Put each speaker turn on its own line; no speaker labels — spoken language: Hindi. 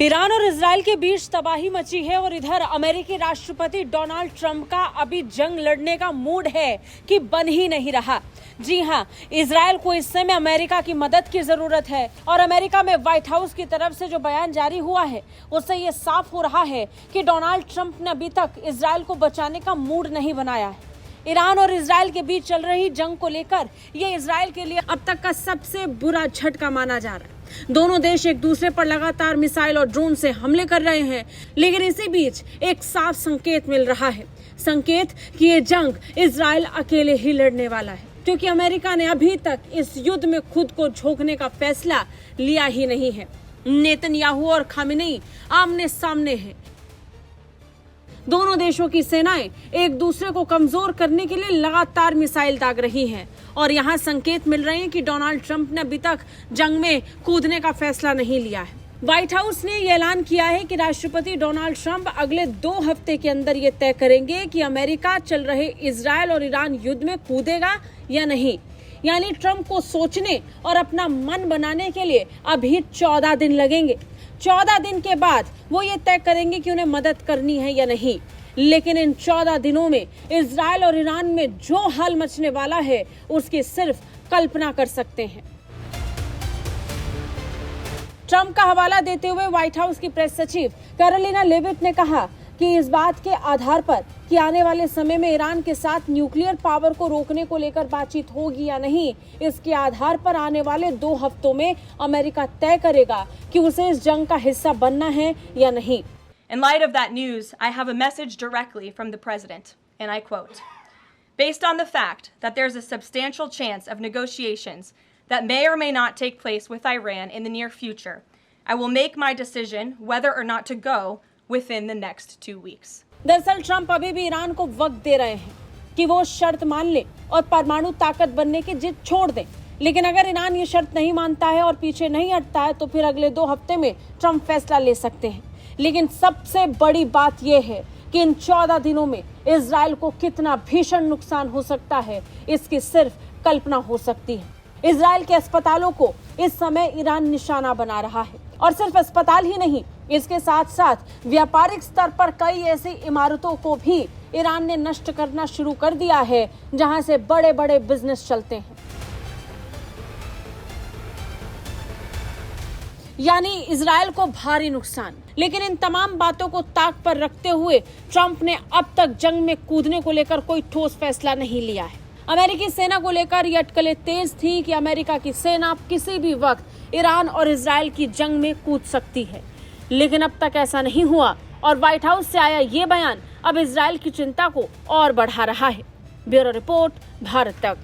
ईरान और इजराइल के बीच तबाही मची है और इधर अमेरिकी राष्ट्रपति डोनाल्ड ट्रंप का अभी जंग लड़ने का मूड है कि बन ही नहीं रहा। जी हां, इजराइल को इस समय अमेरिका की मदद की जरूरत है और अमेरिका में व्हाइट हाउस की तरफ से जो बयान जारी हुआ है उससे ये साफ हो रहा है कि डोनाल्ड ट्रंप ने अभी तक इजराइल को बचाने का मूड नहीं बनाया है। ईरान और इजराइल के बीच चल रही जंग को लेकर ये इजराइल के लिए अब तक का सबसे बुरा झटका माना जा रहा है। दोनों देश एक दूसरे पर लगातार मिसाइल और ड्रोन से हमले कर रहे हैं, लेकिन इसी बीच एक साफ संकेत मिल रहा है, संकेत कि ये जंग इजराइल अकेले ही लड़ने वाला है, क्योंकि अमेरिका ने अभी तक इस युद्ध में खुद को झोंकने का फैसला लिया ही नहीं है। नेतन्याहू और खामेनेई आमने सामने हैं। दोनों देशों की सेनाएं एक दूसरे को कमजोर करने के लिए लगातार मिसाइल दाग रही हैं और यहां संकेत मिल रहे हैं कि डोनाल्ड ट्रंप ने अभी तक जंग में कूदने का फैसला नहीं लिया है। व्हाइट हाउस ने यह ऐलान किया है कि राष्ट्रपति डोनाल्ड ट्रंप अगले 2 हफ्ते के अंदर ये तय करेंगे कि अमेरिका चल रहे इजराइल और ईरान युद्ध में कूदेगा या नहीं। यानी ट्रंप को सोचने और अपना मन बनाने के लिए अभी 14 दिन लगेंगे। 14 दिन के बाद वो ये तय करेंगे कि उन्हें मदद करनी है या नहीं। लेकिन इन 14 दिनों में इजराइल और ईरान में जो हाल मचने वाला है उसकी सिर्फ कल्पना कर सकते हैं। ट्रंप का हवाला देते हुए व्हाइट हाउस की प्रेस सचिव कैरोलिना लेविट ने कहा कि इस बात के आधार पर कि आने वाले समय में ईरान के साथ न्यूक्लियर पावर को रोकने को लेकर बातचीत होगी या नहीं, इसके आधार पर आने वाले 2 हफ्तों में अमेरिका तय करेगा कि उसे इस जंग का हिस्सा बनना है या नहीं।
In light of that news, I have a message directly from the President, and I quote, "Based on the fact that there's a substantial chance of negotiations that may or may not take place with Iran in the near future, I will make my decision whether or not to go within the next 2 weeks."
दरअसल ट्रंप अभी भी ईरान को वक्त दे रहे हैं कि वो शर्त मान ले और परमाणु ताकत बनने की जिद छोड़ दें। लेकिन अगर ईरान ये शर्त नहीं मानता है और पीछे नहीं हटता है तो फिर अगले 2 हफ्ते में ट्रंप फैसला ले सकते हैं। लेकिन सबसे बड़ी बात यह है कि इन 14 दिनों में इजराइल को कितना भीषण नुकसान हो सकता है, इसकी सिर्फ कल्पना हो सकती है। इजराइल के अस्पतालों को इस समय ईरान निशाना बना रहा है और सिर्फ अस्पताल ही नहीं, इसके साथ साथ व्यापारिक स्तर पर कई ऐसी इमारतों को भी ईरान ने नष्ट करना शुरू कर दिया है जहां से बड़े बड़े बिजनेस चलते हैं। यानी इजराइल को भारी नुकसान। लेकिन इन तमाम बातों को ताक पर रखते हुए ट्रंप ने अब तक जंग में कूदने को लेकर कोई ठोस फैसला नहीं लिया है। अमेरिकी सेना को लेकर ये अटकलें तेज थी कि अमेरिका की सेना किसी भी वक्त ईरान और इजराइल की जंग में कूद सकती है, लेकिन अब तक ऐसा नहीं हुआ और व्हाइट हाउस से आया ये बयान अब इजराइल की चिंता को और बढ़ा रहा है। ब्यूरो रिपोर्ट, भारत तक।